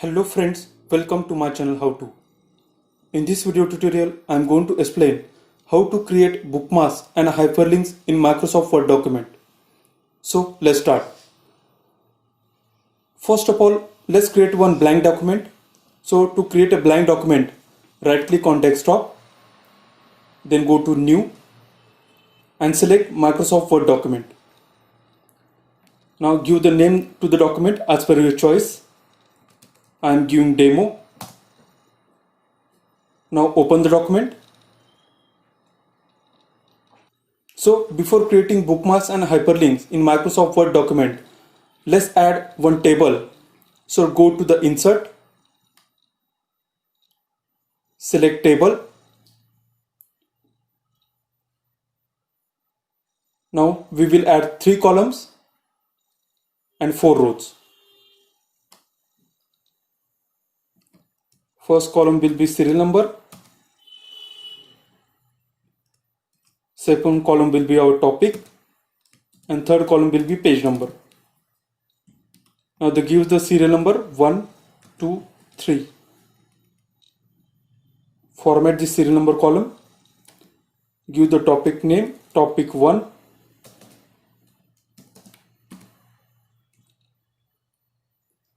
Hello friends, welcome to my channel How To. In this video tutorial, I am going to explain how to create bookmarks and hyperlinks in Microsoft Word document. So let's start. First of all, let's create one blank document. So to create a blank document, right click on desktop, then go to new and select Microsoft Word document. Now give the name to the document as per your choice. I am giving demo. Now open the document. So before creating bookmarks and hyperlinks in Microsoft Word document, let's add one table. So go to the insert, select table. Now we will add 3 columns and 4 rows. First column will be serial number. Second column will be our topic. And third column will be page number. Now they give the serial number 1, 2, 3. Format the serial number column. Give the topic name, topic 1.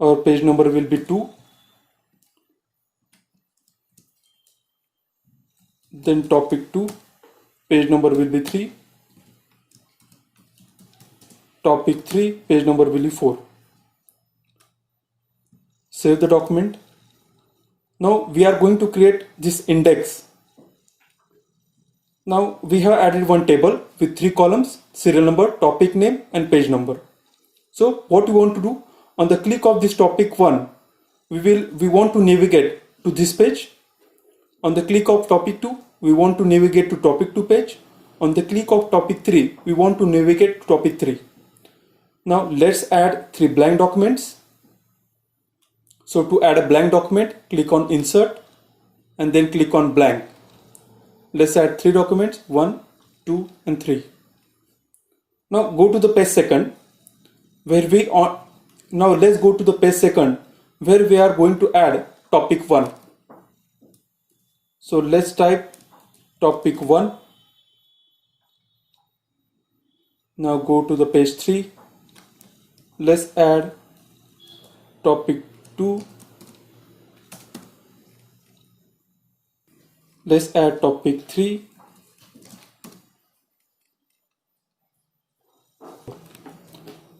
Our page number will be 2. Then topic 2, page number will be 3. Topic 3, page number will be 4. Save the document. Now we are going to create this index. Now we have added one table with 3 columns, serial number, topic name and page number. So what we want to do, on the click of this topic 1, we want to navigate to this page. On the click of topic 2, we want to navigate to topic 2 page. On the click of topic 3, we want to navigate to topic 3. Now let's add 3 blank documents. So to add a blank document, click on insert and then click on blank. Let's add 3 documents, 1, 2 and 3. Now go to the page second where let's go to the page second where we are going to add topic 1. So let's type topic 1. Now go to the page 3. Let's add topic 2. Let's add topic 3.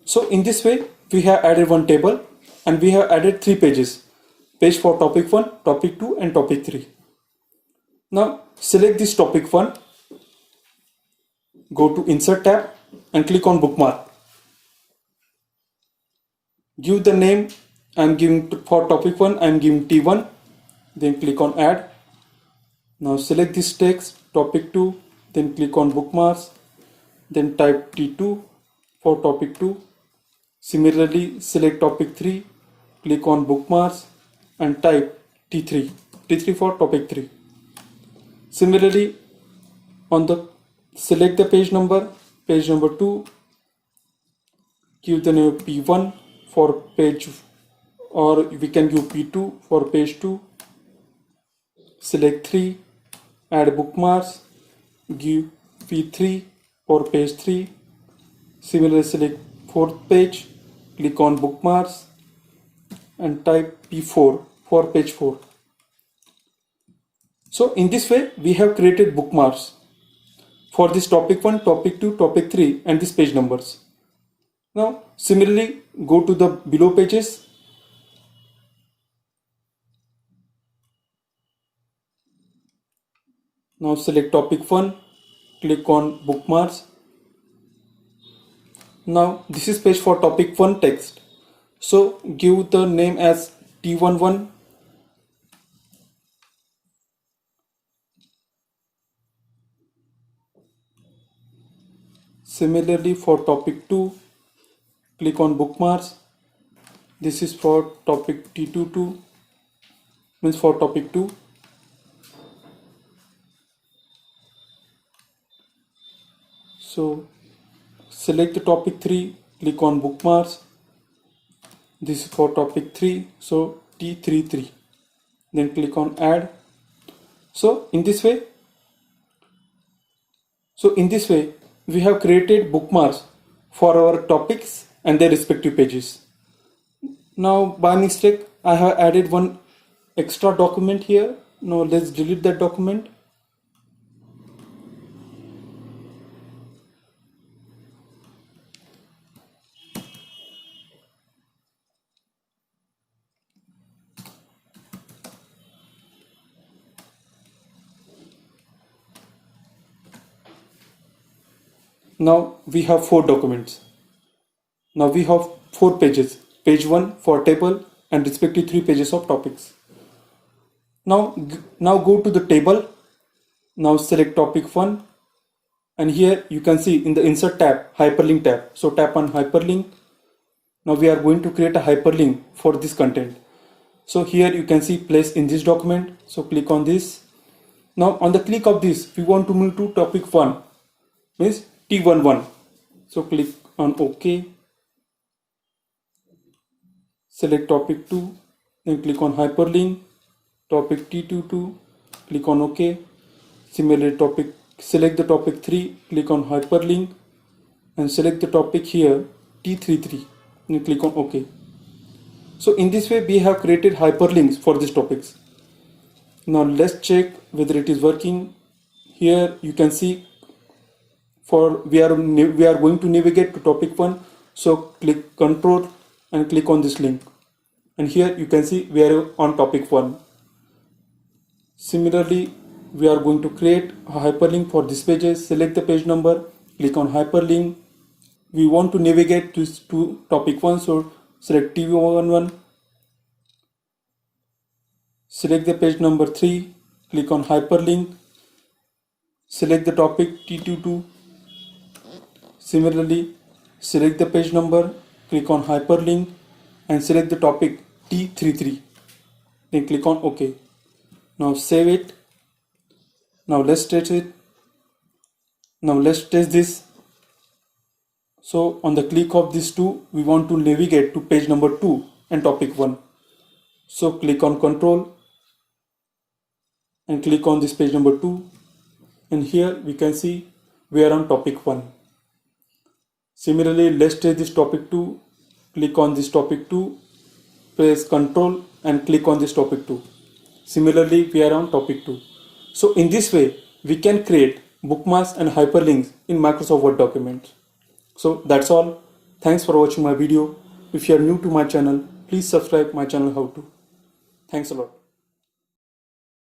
So in this way, we have added one table and we have added 3 pages. Page for topic 1, topic 2 and topic 3. Now select this topic 1, go to insert tab and click on bookmark. Give the name. I am giving for topic 1, I am giving T1, then click on add. Now select this text, topic 2, then click on bookmarks, then type T2 for topic 2. Similarly, select topic 3, click on bookmarks and type T3 for topic 3. Similarly, select the page number 2, give the name P1 for page, or we can give P2 for page 2. Select 3, add bookmarks, give P3 for page 3. Similarly, select 4th page, click on bookmarks and type P4 for page 4. So in this way, we have created bookmarks for this topic 1, topic 2, topic 3 and these page numbers. Now similarly, go to the below pages. Now select topic 1, click on bookmarks. Now this is page for topic 1 text. So give the name as T11. Similarly for topic 2, click on bookmarks. This is for topic T22, means for topic 2. So select the topic 3, click on bookmarks. This is for topic 3, so T33. Then click on add. So in this way we have created bookmarks for our topics and their respective pages. Now by mistake I have added one extra document here. Now let's delete that document. Now we have 4 documents. Now we have 4 pages. Page 1 for table and respective 3 pages of topics. Now go to the table. Now select topic 1, and here you can see in the insert tab, hyperlink tab. So tap on hyperlink. Now we are going to create a hyperlink for this content. So here you can see place in this document. So click on this. Now on the click of this, we want to move to topic 1, means T11. So click on OK. Select topic 2, then click on hyperlink. Topic T22, click on OK. Similarly, select the topic 3, click on hyperlink, and select the topic here T33, and click on OK. So in this way we have created hyperlinks for these topics. Now let's check whether it is working. Here you can see we are going to navigate to topic 1. So click Control and click on this link, and here you can see we are on topic 1. Similarly, we are going to create a hyperlink for this pages. Select the page number, click on hyperlink. We want to navigate to topic 1, so select TV11. Select the page number 3, click on hyperlink. Select the topic T22. Similarly, select the page number, click on hyperlink, and select the topic T33. Then click on OK. Now save it. Now let's test it. Now let's test this. So on the click of these two, we want to navigate to page number 2 and topic 1. So click on Control and click on this page number 2, and here we can see we are on topic 1. Similarly, let's test this topic 2. Click on this topic 2, press Control and click on this topic 2. Similarly, we are on topic 2. So in this way, we can create bookmarks and hyperlinks in Microsoft Word documents. So that's all. Thanks for watching my video. If you are new to my channel, please subscribe my channel How To. Thanks a lot.